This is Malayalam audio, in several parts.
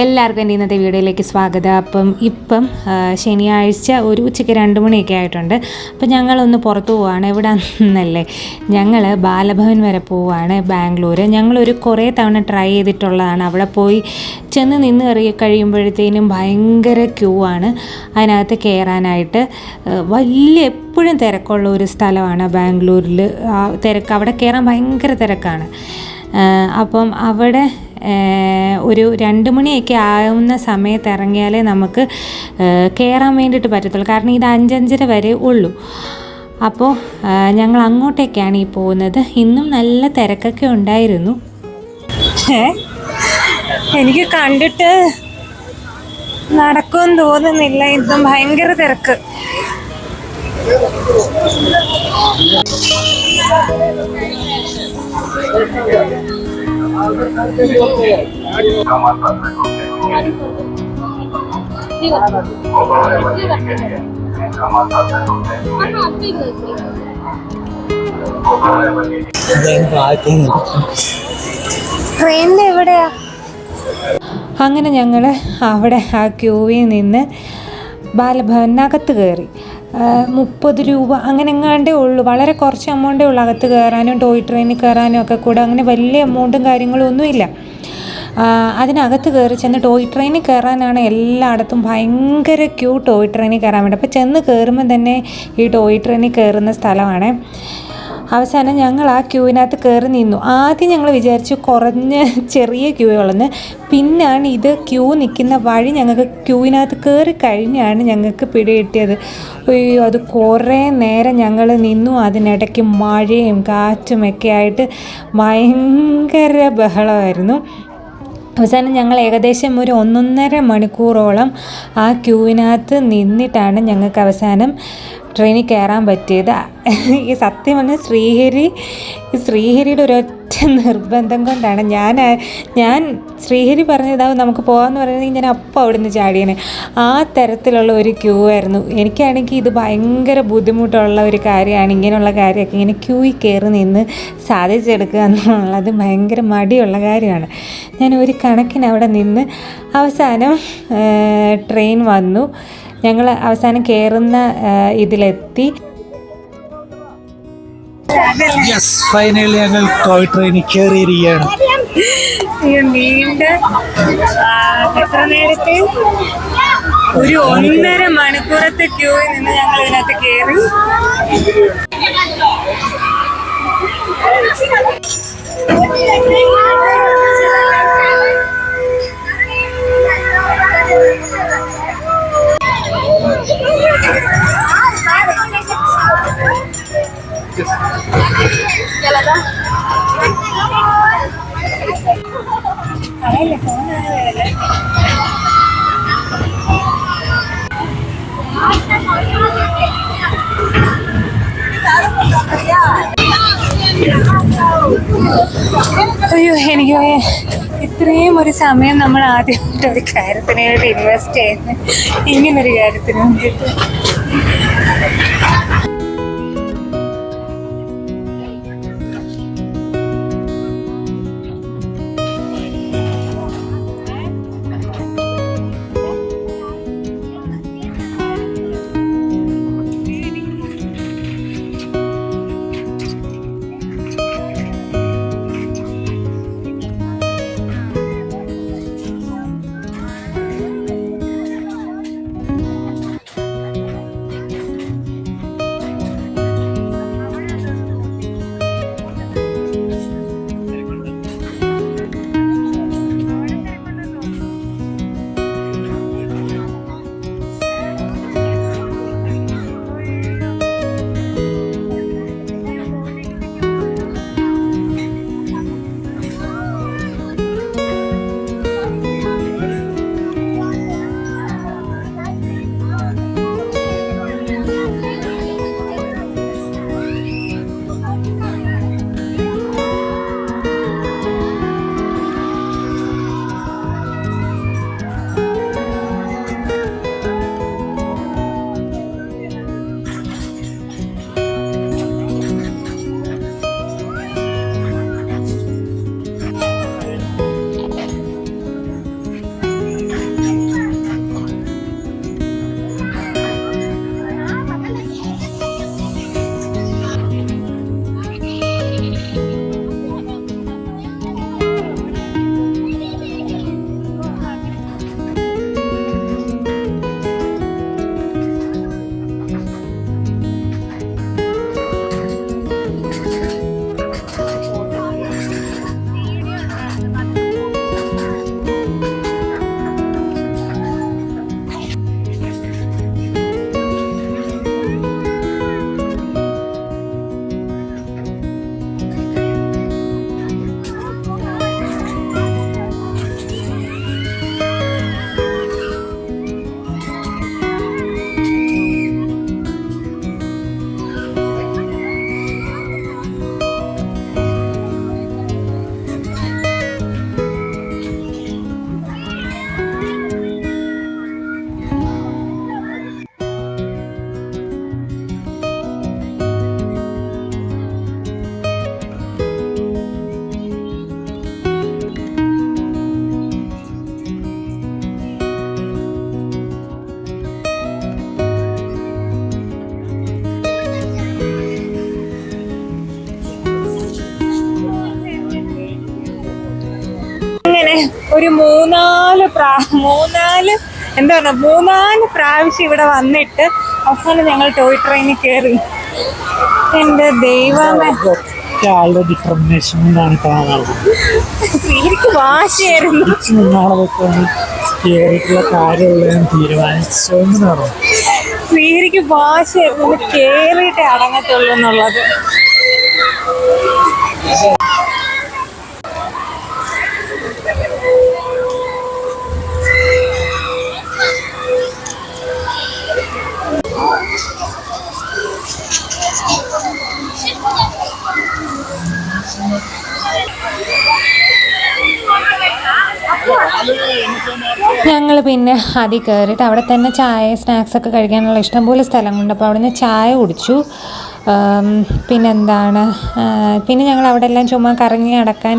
എല്ലാവർക്കും എൻ്റെ ഇന്നത്തെ വീഡിയോയിലേക്ക് സ്വാഗതം. ഇപ്പം ശനിയാഴ്ച ഒരു ഉച്ചയ്ക്ക് 2 മണിയൊക്കെ ആയിട്ടുണ്ട്. അപ്പം ഞങ്ങളൊന്ന് പുറത്തു പോവുകയാണ്. എവിടെ നിന്നല്ലേ, ഞങ്ങൾ ബാലഭവൻ വരെ പോവുകയാണ്, ബാംഗ്ലൂർ. ഞങ്ങളൊരു കുറേ തവണ ട്രൈ ചെയ്തിട്ടുള്ളതാണ്. അവിടെ പോയി ചെന്ന് നിന്ന് കഴിയുമ്പോഴത്തേനും ഭയങ്കര ക്യൂ ആണ് അതിനകത്ത് കയറാനായിട്ട്. എപ്പോഴും തിരക്കുള്ള ഒരു സ്ഥലമാണ് ബാംഗ്ലൂരിൽ. അവിടെ കയറാൻ ഭയങ്കര തിരക്കാണ്. അപ്പം അവിടെ ഒരു 2 മണിയൊക്കെ ആവുന്ന സമയത്ത് ഇറങ്ങിയാലേ നമുക്ക് കയറാൻ വേണ്ടിയിട്ട് പറ്റത്തുള്ളൂ. കാരണം ഇത് 5-5:30 വരെ ഉള്ളൂ. അപ്പോൾ ഞങ്ങൾ അങ്ങോട്ടേക്കാണ് ഈ പോകുന്നത്. ഇന്നും നല്ല തിരക്കൊക്കെ ഉണ്ടായിരുന്നു. എനിക്ക് കണ്ടിട്ട് നടക്കുമെന്ന് തോന്നുന്നില്ല, ഇന്നും ഭയങ്കര തിരക്ക്. ട്രെയിനിൽ എവിടെയാ? അങ്ങനെ ഞങ്ങൾ അവിടെ ആ ക്യൂവിൽ നിന്ന് ബാലഭവനകത്ത് കയറി. 30 രൂപ അങ്ങനെ എങ്ങാണ്ടേ ഉള്ളൂ. വളരെ കുറച്ച് എമൗണ്ടേ ഉള്ളൂ അകത്ത് കയറാനും ടോയ് ട്രെയിനിൽ കയറാനും ഒക്കെ കൂടെ. അങ്ങനെ വലിയ എമൗണ്ടും കാര്യങ്ങളും ഒന്നുമില്ല. അതിനകത്ത് കയറി ചെന്ന് ടോയ് ട്രെയിനിൽ കയറാനാണ് എല്ലായിടത്തും ഭയങ്കര ക്യൂ. ടോയ് ട്രെയിനിൽ കയറാൻ വേണ്ടി അപ്പോൾ ചെന്ന് കയറുമ്പോൾ തന്നെ ഈ ടോയ് ട്രെയിനിൽ കയറുന്ന സ്ഥലമാണ്. അവസാനം ഞങ്ങൾ ആ ക്യൂവിനകത്ത് കയറി നിന്നു. ആദ്യം ഞങ്ങൾ വിചാരിച്ചു ചെറിയ ക്യൂകളെന്ന്. പിന്നാണ് ഇത് ക്യൂ നിൽക്കുന്ന വഴി ഞങ്ങൾക്ക് ക്യൂവിനകത്ത് കയറി കഴിഞ്ഞാണ് ഞങ്ങൾക്ക് പിടികിട്ടിയത്. അത് കുറേ നേരം ഞങ്ങൾ നിന്നു. അതിനിടയ്ക്ക് മഴയും കാറ്റുമൊക്കെ ആയിട്ട് ഭയങ്കര ബഹളമായിരുന്നു. അവസാനം ഞങ്ങൾ ഏകദേശം ഒരു 1.5 മണിക്കൂറോളം ആ ക്യൂവിനകത്ത് നിന്നിട്ടാണ് ഞങ്ങൾക്ക് അവസാനം ട്രെയിനിൽ കയറാൻ പറ്റിയത്. ഈ സത്യം പറഞ്ഞാൽ ശ്രീഹരിയുടെ ഒരൊറ്റ നിർബന്ധം കൊണ്ടാണ് ഞാൻ ശ്രീഹരി പറഞ്ഞതാവും നമുക്ക് പോകാമെന്ന് പറയുന്നത് ഞാൻ അപ്പം അവിടെ നിന്ന് ചാടിയാണ്. ആ തരത്തിലുള്ള ഒരു ക്യൂ ആയിരുന്നു. എനിക്കാണെങ്കിൽ ഇത് ഭയങ്കര ബുദ്ധിമുട്ടുള്ള ഒരു കാര്യമാണ്. ഇങ്ങനെയുള്ള കാര്യമൊക്കെ ഇങ്ങനെ ക്യൂയിൽ കയറി നിന്ന് സാധിച്ചെടുക്കുക എന്നുള്ളത് ഭയങ്കര മടിയുള്ള കാര്യമാണ്. ഞാൻ ഒരു കണക്കിന് അവിടെ നിന്ന് അവസാനം ട്രെയിൻ വന്നു. ഞങ്ങൾ അവസാനം കയറുന്ന ഇതിലെത്തി. ഫൈനലി ഞങ്ങൾ ടോയ് ട്രെയിനിൽ കയറിയിരിക്കുകയാണ്. എത്ര നേരത്തെ ഒരു 1.5 മണിക്കൂറത്തെ ക്യൂവിൽ നിന്ന് ഞങ്ങൾ ഇതിനകത്ത് കയറി. അയ്യോ, എനിക്ക് ഇത്രയും ഒരു സമയം നമ്മൾ ആദ്യമായിട്ട് ഒരു കാര്യത്തിനായിട്ട് ഇൻവെസ്റ്റ് ചെയ്യുന്നത് ഇങ്ങനൊരു കാര്യത്തിന് വേണ്ടിയിട്ട്. ഒരു മൂന്നാല് പ്രാവശ്യം ഇവിടെ വന്നിട്ട് അവസാനം ഞങ്ങൾ ടോയ് ട്രെയിനിൽ കയറി. എൻ്റെ ദൈവമേ, ആളുടെ ഡിറ്റർമിനേഷൻ കൊണ്ടാണ് കാണുന്നത്. എനിക്ക് വാശിയായിരുന്നു. കയറിയിട്ടുള്ള കാര്യമുള്ള തീരുമാനിച്ചോന്നാണോ? ശ്രീഹരിക്ക് വാശിയായിരുന്നു ഒന്ന് കേറിയിട്ടേ അടങ്ങത്തുള്ളൂ എന്നുള്ളത്. ഞങ്ങൾ പിന്നെ അതിൽ കയറിയിട്ട് അവിടെ തന്നെ ചായ സ്നാക്സൊക്കെ കഴിക്കാനുള്ള ഇഷ്ടംപോലെ സ്ഥലങ്ങളുണ്ട്. അപ്പോൾ അവിടെ നിന്ന് ചായ കുടിച്ചു. പിന്നെ ഞങ്ങൾ അവിടെ എല്ലാം ചുമ്മാ കറങ്ങി നടക്കാൻ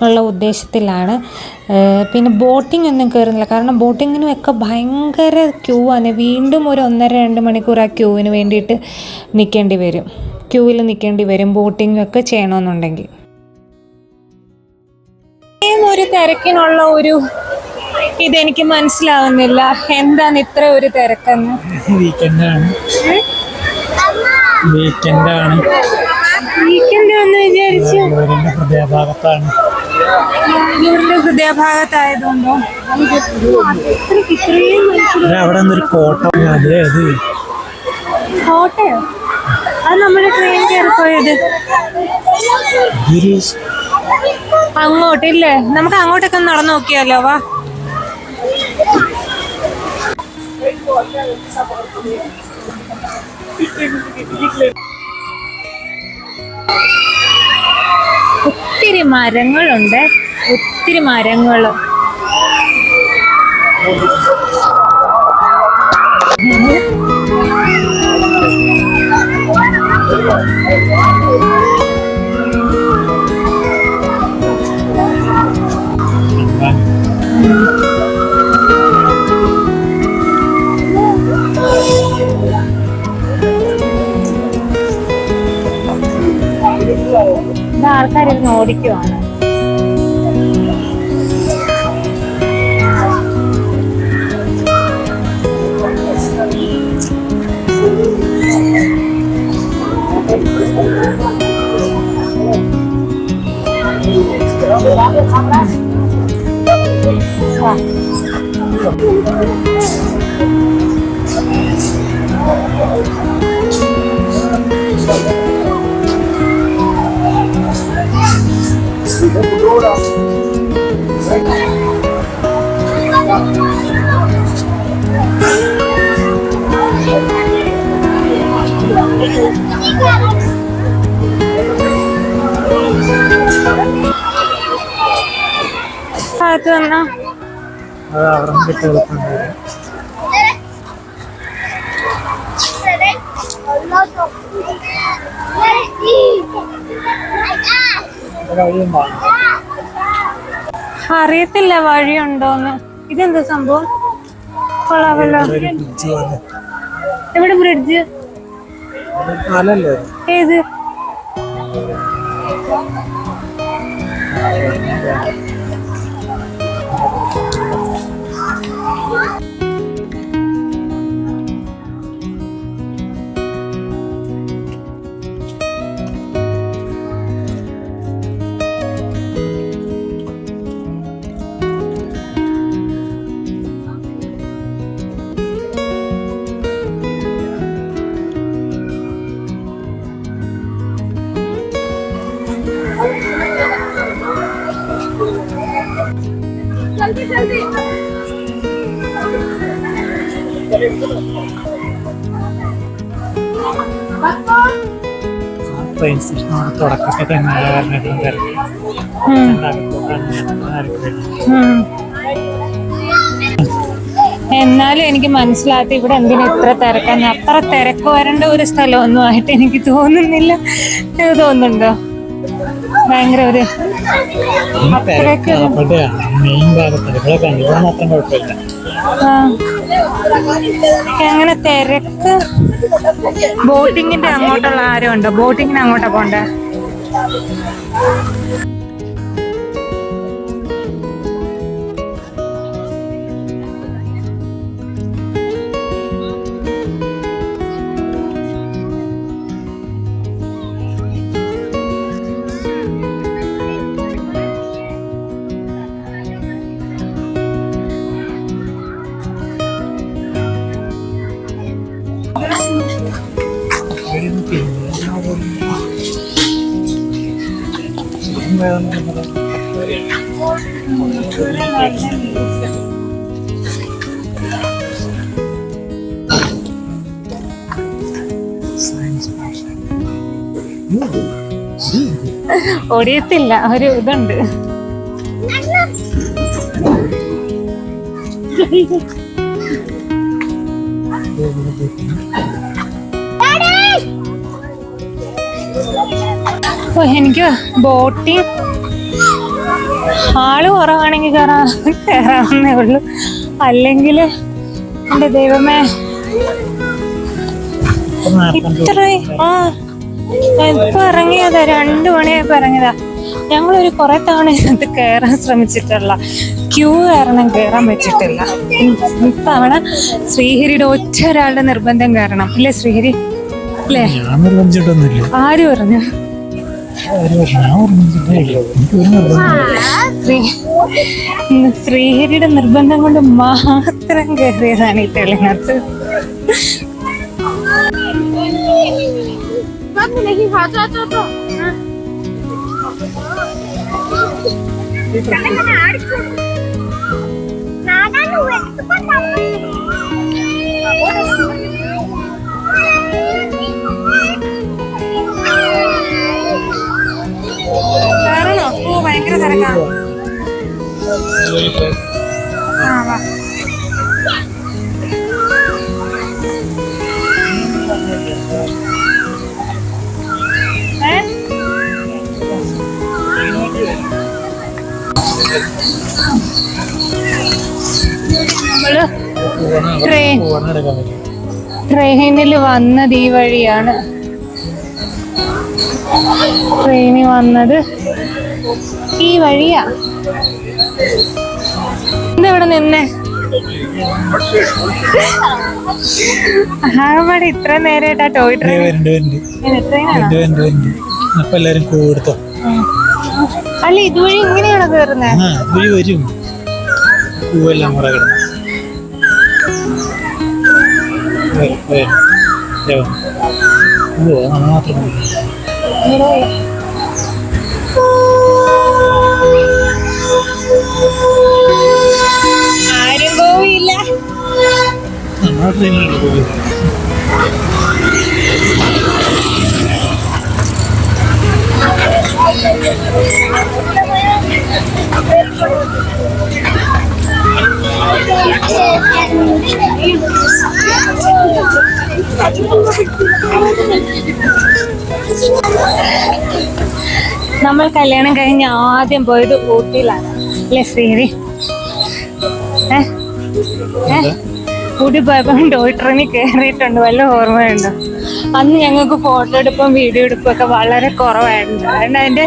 ഉള്ള ഉദ്ദേശത്തിലാണ്. പിന്നെ ബോട്ടിംഗ് ഒന്നും കയറുന്നില്ല, കാരണം ബോട്ടിങ്ങിനും ഒക്കെ ഭയങ്കര ക്യൂ ആണ്. വീണ്ടും ഒരു 1.5-2 മണിക്കൂർ ആ ക്യൂവിന് വേണ്ടിയിട്ട് ക്യൂവിൽ നിൽക്കേണ്ടി വരും ബോട്ടിംഗ് ഒക്കെ ചെയ്യണമെന്നുണ്ടെങ്കിൽ. ഒരു തിരക്കിനുള്ള ഒരു ഇതെനിക്ക് മനസ്സിലാവുന്നില്ല, എന്താണ് ഇത്ര ഒരു തിരക്കെന്ന്. വീക്കെൻഡ് ഒന്ന് വിചാരിച്ചു ഹൃദയഭാഗത്തായതുകൊണ്ടോ കോട്ടയോ? അത് നമ്മുടെ ട്രെയിൻ കയറിപ്പോയത് അങ്ങോട്ടില്ലേ? നമുക്ക് അങ്ങോട്ടൊക്കെ നടന്നു നോക്കിയാലോ? വാ. ഒത്തിരി മരങ്ങളുണ്ട്, ഒത്തിരി മരങ്ങൾ. ആൾക്കാരിന്ന് ഓടിക്കുവാണ്. ഭാഗത്ത് വന്നാ അറിയത്തില്ല വഴിയുണ്ടോന്ന്. ഇതെന്താ സംഭവം? കൊള്ളാമല്ലോ. എവിടെ ബ്രിഡ്ജ്? ഏത്? ട്രെയിൻ സ്റ്റേഷനോട് തുടക്കത്തിൽ തന്നെ എന്നാലും എനിക്ക് മനസ്സിലാത്ത ഇവിടെ എന്തിനാ ഇത്ര തിരക്കാൻ. അത്ര തിരക്ക് വരേണ്ട ഒരു സ്ഥലമൊന്നും ആയിട്ട് എനിക്ക് തോന്നുന്നില്ല. തോന്നുന്നുണ്ടോ? ഭയങ്കര ഒരു മെയിൻ ഭാഗത്ത് മാത്രം കുഴപ്പമില്ല. അങ്ങനെ തിരക്ക്. ബോട്ടിങ്ങിന്റെ അങ്ങോട്ടുള്ള ആരും ഉണ്ടോ? ബോട്ടിങ്ങിന് അങ്ങോട്ടാ പോണ്ടേ? ഒടിയത്തില്ല, ഒരു ഇതുണ്ട്. എനിക്ക് ബോട്ടിങ് ആള് കുറവാണെങ്കിൽ കയറാവുന്നേ ഉള്ളൂ, അല്ലെങ്കിൽ എന്റെ ദൈവമേ ഇത്രയും ഇപ്പൊ ഇറങ്ങിയതാ, 2 മണിയായപ്പോ ഇറങ്ങിയതാ. ഞങ്ങളൊരു കുറെ തവണ ഇതിനകത്ത് കയറാൻ ശ്രമിച്ചിട്ടുള്ള, ക്യൂ കാരണം കയറാൻ പറ്റിട്ടില്ല. ഇത്തവണ ശ്രീഹരിയുടെ ഒറ്റ ഒരാളുടെ നിർബന്ധം കാരണം ഇല്ലേ ശ്രീഹരി? അല്ലേ? ആര് പറഞ്ഞു? ശ്രീഹരിയുടെ നിർബന്ധം കൊണ്ട് മാത്രം കയറിയതാണ് ഈ തെളിനകത്ത്. ഭയങ്കര തിരക്കാണ്. ട്രെയിനിൽ വന്നത് ഈ വഴിയാണ്. ട്രെയിനിൽ വന്നത് ഈ വഴിയാ. ഇവിടെ നിന്നേ ആകപ്പാടെ ഇത്ര നേരമായിട്ടാ ടോയ് ട്രെയിൻ. അല്ല ഇതുവഴി ഇങ്ങനെയാണോ കയറുന്നത്? വരും പൂവെല്ലാം കൂടെ മാത്രം. ആരും പോവില്ല. നമ്മുടെ ട്രെയിനിലാണ് പോയത്. നമ്മൾ കല്യാണം കഴിഞ്ഞ് ആദ്യം പോയത് ഊട്ടിയിലാണ് അല്ലേ ശ്രീഹരി? ഊട്ടി പോയപ്പോ ടോയ് ട്രെയിനിൽ കയറിയിട്ടുണ്ട്, വല്ല ഓർമ്മയുണ്ടോ? അന്ന് ഞങ്ങൾക്ക് ഫോട്ടോ എടുപ്പും വീഡിയോ എടുപ്പും ഒക്കെ വളരെ കുറവായിരുന്നു. അതുകൊണ്ട് അതിന്റെ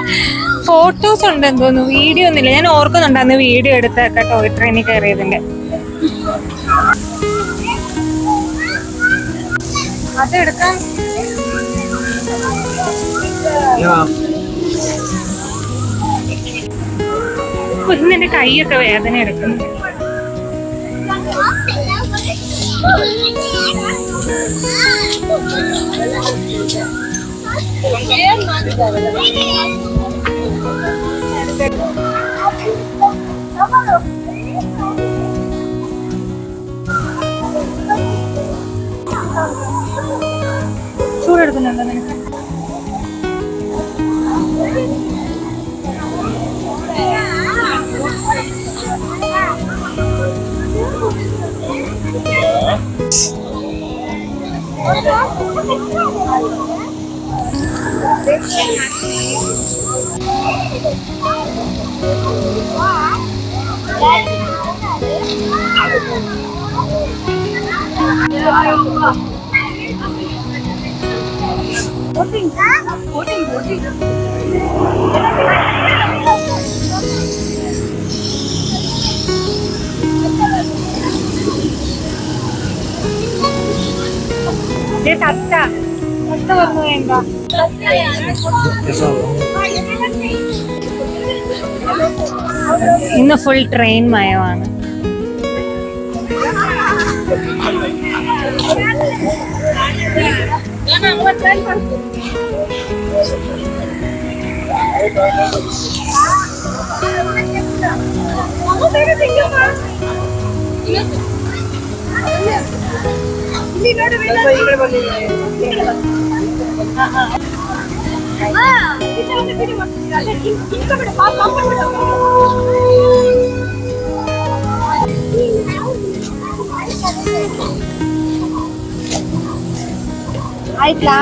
ഫോട്ടോസ് ഉണ്ടെന്ന് തോന്നുന്നു, വീഡിയോ ഒന്നുമില്ല. ഞാൻ ഓർക്കുന്നുണ്ട് അന്ന് വീഡിയോ എടുത്തൊക്കെ ടോയ് ട്രെയിനിൽ കയറിയതിന്റെ. അതെടുക്കാൻ കുഞ്ഞിന്റെ കൈയൊക്കെ വേദന എടുക്കുന്നു. ചൂടെടുക്കുന്നുണ്ടോ നിനക്ക്? ഇന്ന് ഫുൾ ട്രെയിൻ മയമാണ്. ಆಯ್ತಾ?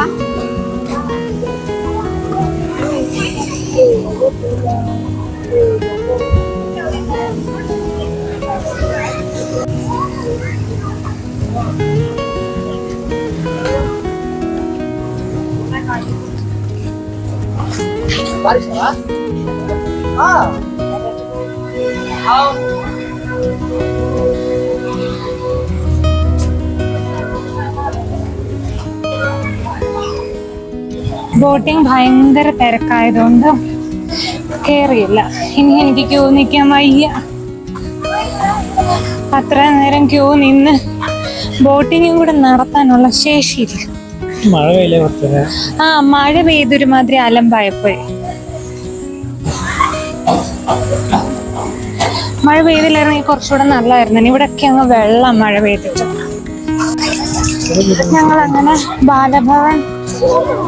ബോട്ടിങ് ഭയങ്കര തിരക്കായതുകൊണ്ട് കേറിയില്ല. ഇനി എനിക്ക് ക്യൂ നിൽക്കാൻ വയ്യ. അത്ര നേരം ക്യൂ നിന്ന് ബോട്ടിങ്ങും കൂടെ നടത്താനുള്ള ശേഷിയില്ല. മഴ പെയ്യില്ലേ കുറച്ച്? ആ, മഴ പെയ്തൊരുമാതിരി അലമ്പായപ്പോയി. മഴ പെയ്തില്ലായിരുന്നെങ്കിൽ കുറച്ചുകൂടെ നല്ലതായിരുന്നു. ഇവിടെയൊക്കെ അങ്ങ് വെള്ളം മഴ പെയ്തിട്ട്. ഞങ്ങളങ്ങനെ ബാലഭവൻ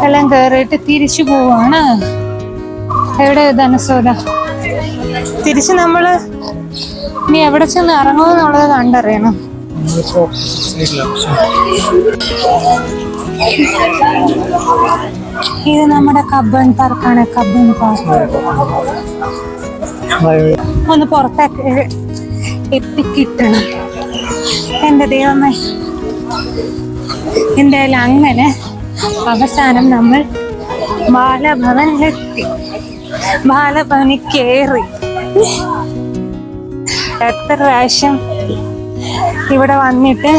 എല്ലാം കയറിയിട്ട് തിരിച്ചു പോവാണ്. എവിടെ ധനസോദ? തിരിച്ച് നമ്മള് ഇനി എവിടെ ചെന്ന് ഇറങ്ങുമെന്നുള്ളത് കണ്ടറിയണം. ഇത് നമ്മുടെ കബ്ബൻ പാർക്കാണ്. കബ്ബൻ പാർക്ക് ഒന്ന് പുറത്തേക്ക് എത്തിക്കിട്ടണം. എന്റെ ദൈവമേ. എന്തായാലും അങ്ങനെ അവസാനം നമ്മൾ ബാലഭവനിലെത്തി. ബാലഭവനിൽ കയറി. എത്ര പ്രാവശ്യം ഇവിടെ വന്നിട്ട്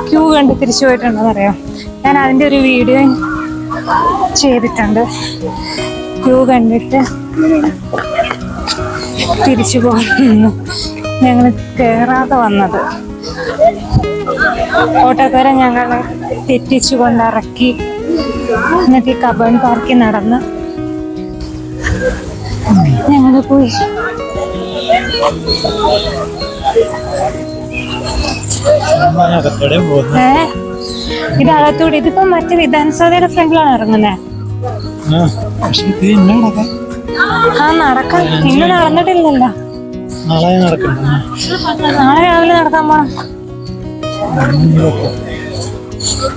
ക്യൂ കണ്ട് തിരിച്ചു പോയിട്ടുണ്ടെന്ന് അറിയാം. ഞാൻ അതിൻ്റെ ഒരു വീഡിയോ ചെയ്തിട്ടുണ്ട്. ക്യൂ കണ്ടിട്ട് തിരിച്ചു പോകുന്നു. ഞങ്ങൾ കയറാതെ വന്നത്. ഓട്ടോക്കാരൻ ഞങ്ങളെ തെറ്റിച്ചു കൊണ്ടിറക്കി. എന്നിട്ട് ഈ കബ്ബൻ പാർക്കിൽ നടന്ന് ഞങ്ങൾ പോയി. ഇതകത്തൂടെ ഇതിപ്പോ മറ്റേ വിധാനസഭയുടെ ഫ്രണ്ടിലാണ് ഇറങ്ങുന്നേ. ആ, നടക്കാൻ ഇന്ന് നടന്നിട്ടില്ലല്ലോ. നാളെ രാവിലെ നടക്കാൻ പോണം.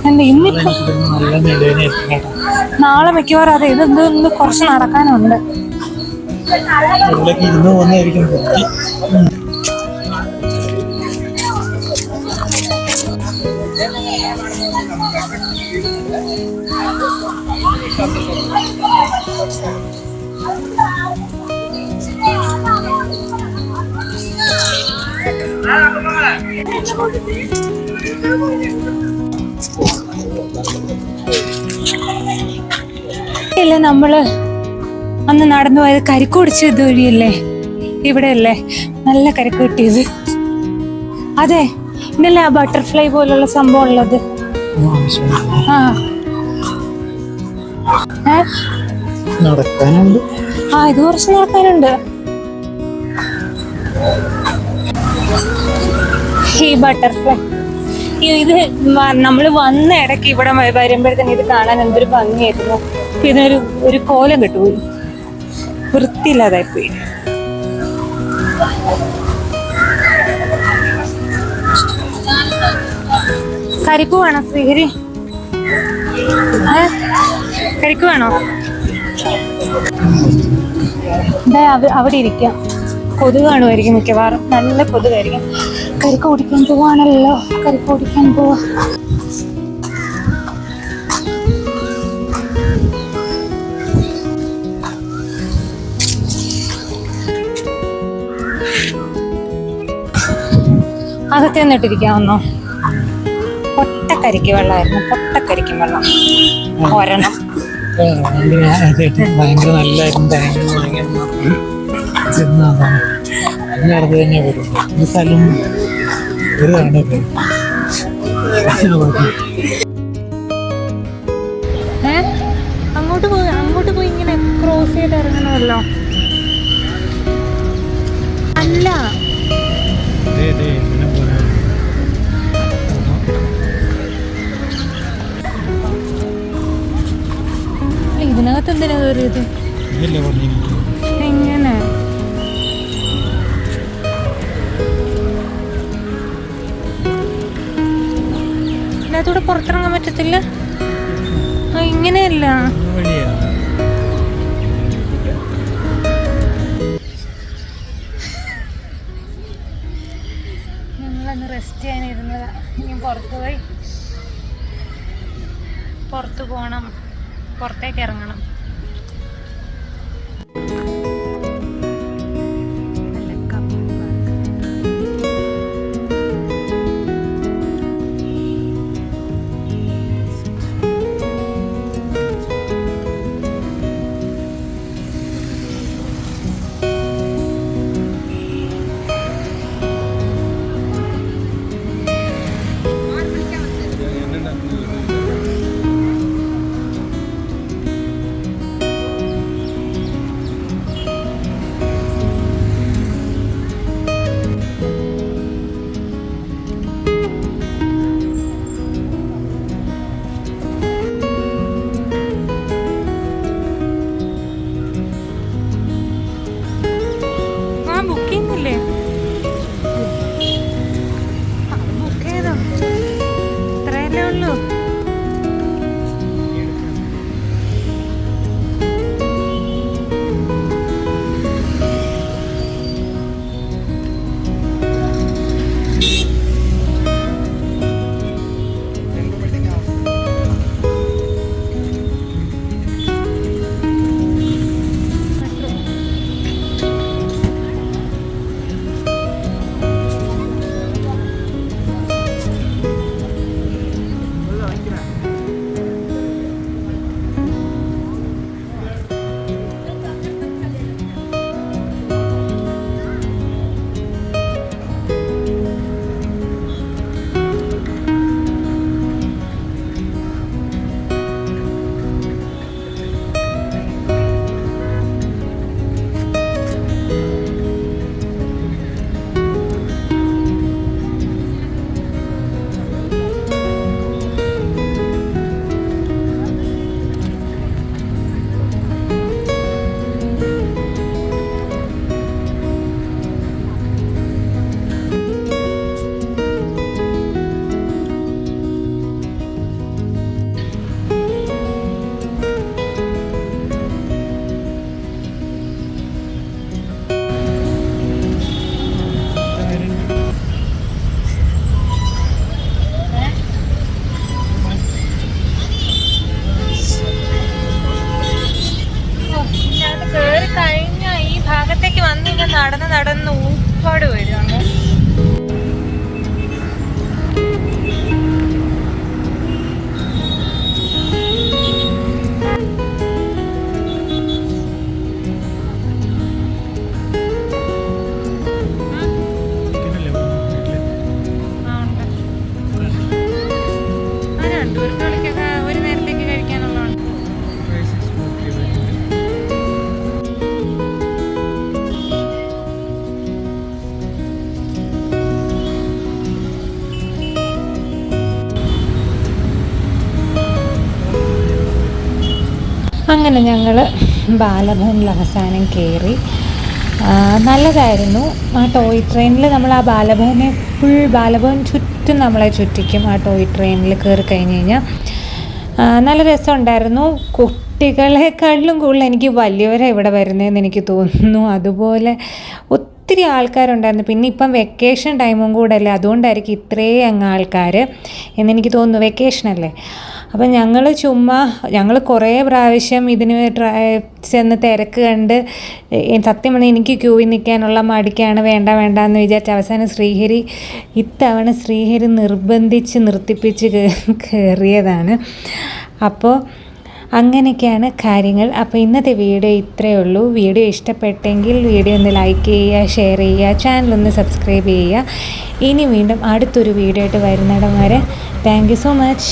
എന്താ ഇന്നിപ്പോ? നാളെ മിക്കവാറും അതെ. ഇന്ന് കുറച്ച് നടക്കാനുണ്ട്. ഇല്ല, നമ്മള് അന്ന് നടന്നു പോയത് കരിക്കുടിച്ചത് വഴിയല്ലേ? ഇവിടെയല്ലേ നല്ല കരിക്ക് കിട്ടിയത്? അതെ, ഇന്നല്ലേ ആ ബട്ടർഫ്ലൈ പോലുള്ള സംഭവം ഉള്ളത്. ആ, നടക്കാനുണ്ട്. ആ, ഇത് കുറച്ച് നടക്കാനുണ്ട്. ഈ ബട്ടർഫ്ലൈ ഇത് നമ്മൾ വന്ന ഇടയ്ക്ക് ഇവിടെ വരുമ്പോഴത്തേന് ഇത് കാണാൻ എന്തൊരു ഭംഗിയായിരുന്നു. ഇതിനൊരു ഒരു കോലം കിട്ടുപോയി. വൃത്തിയില്ലാതായി പോയി. കരിക്ക് വേണോ ശ്രീഹരി? കരിക്ക് വേണോ? അവിടെ ഇരിക്കാം. കൊതുക് കാണുമായിരിക്കും മിക്കവാറും. നല്ല കൊതുകായിരിക്കും. കരിക്ക് ഓടിക്കാൻ പോവാണല്ലോ. കരിക്ക് ഓടിക്കാൻ പോവാ. അകത്തെ നിന്നിട്ടിരിക്കാവുന്നോ? പൊട്ടക്കരിക്ക് വെള്ളമായിരുന്നു. പൊട്ടക്കരിക്കും വെള്ളം ഒരെണ്ണം. ഭയങ്കര നല്ലായിരുന്നു. അടുത്ത് തന്നെ വരും. ഈ സ്ഥലം ഒരു കാണൊക്കെ അങ്ങോട്ട് പോയി ഇങ്ങനെ ക്രോസ് ചെയ്ത് ഇറങ്ങണം. ഉണ്ടല്ലോ. അല്ല ഇതിനകത്ത് എന്തിനാ കയറിയത്? എങ്ങനെ? ഇതിനകത്തൂടെ പുറത്തിറങ്ങാൻ പറ്റത്തില്ല. ഇങ്ങനെയല്ല. ഞങ്ങളന്ന് റെസ്റ്റ് ചെയ്യാനിരുന്നതാ. ഇനി പുറത്ത് പോകണം, പുറത്തേക്ക് ഇറങ്ങണം. നടന്ന് ഊപ്പാട് വരുവാണ്. ഒരു നേരത്തേക്ക് കഴിക്കാനുള്ളതാണ്. അങ്ങനെ ഞങ്ങൾ ബാലഭവനിൽ അവസാനം കയറി. നല്ലതായിരുന്നു. ആ ടോയ് ട്രെയിനിൽ നമ്മൾ ആ ബാലഭവൻ ചുറ്റും നമ്മളെ ചുറ്റിക്കും. ആ ടോയ് ട്രെയിനിൽ കയറി കഴിഞ്ഞ് കഴിഞ്ഞാൽ നല്ല രസമുണ്ടായിരുന്നു. കുട്ടികളെക്കാളിലും കൂടുതൽ എനിക്ക് വലിയവരെ ഇവിടെ വരുന്നതെന്ന് എനിക്ക് തോന്നുന്നു. അതുപോലെ ഒത്തിരി ആൾക്കാരുണ്ടായിരുന്നു. പിന്നെ ഇപ്പം വെക്കേഷൻ ടൈമും കൂടെ അല്ലേ, അതുകൊണ്ടായിരിക്കും ഇത്രയും അങ്ങ് ആൾക്കാർ എന്നെനിക്ക് തോന്നുന്നു. വെക്കേഷനല്ലേ. അപ്പം ഞങ്ങൾ കുറേ പ്രാവശ്യം ഇതിന് ചെന്ന് തിരക്ക് കണ്ട് സത്യം പറഞ്ഞാൽ എനിക്ക് ക്യൂവിൽ നിൽക്കാനുള്ള മടിക്കാണ്, വേണ്ട എന്ന് വിചാരിച്ച അവസാനം ഇത്തവണ ശ്രീഹരി നിർബന്ധിച്ച് നിർത്തിപ്പിച്ച് കയറിയതാണ്. അപ്പോൾ അങ്ങനെയൊക്കെയാണ് കാര്യങ്ങൾ. അപ്പോൾ ഇന്നത്തെ വീഡിയോ ഇത്രയേ ഉള്ളൂ. വീഡിയോ ഇഷ്ടപ്പെട്ടെങ്കിൽ വീഡിയോ ഒന്ന് ലൈക്ക് ചെയ്യുക, ഷെയർ ചെയ്യുക, ചാനലൊന്ന് സബ്സ്ക്രൈബ് ചെയ്യുക. ഇനി വീണ്ടും അടുത്തൊരു വീഡിയോ ആയിട്ട് വരുന്നിടം വരെ താങ്ക് യു സോ മച്ച്.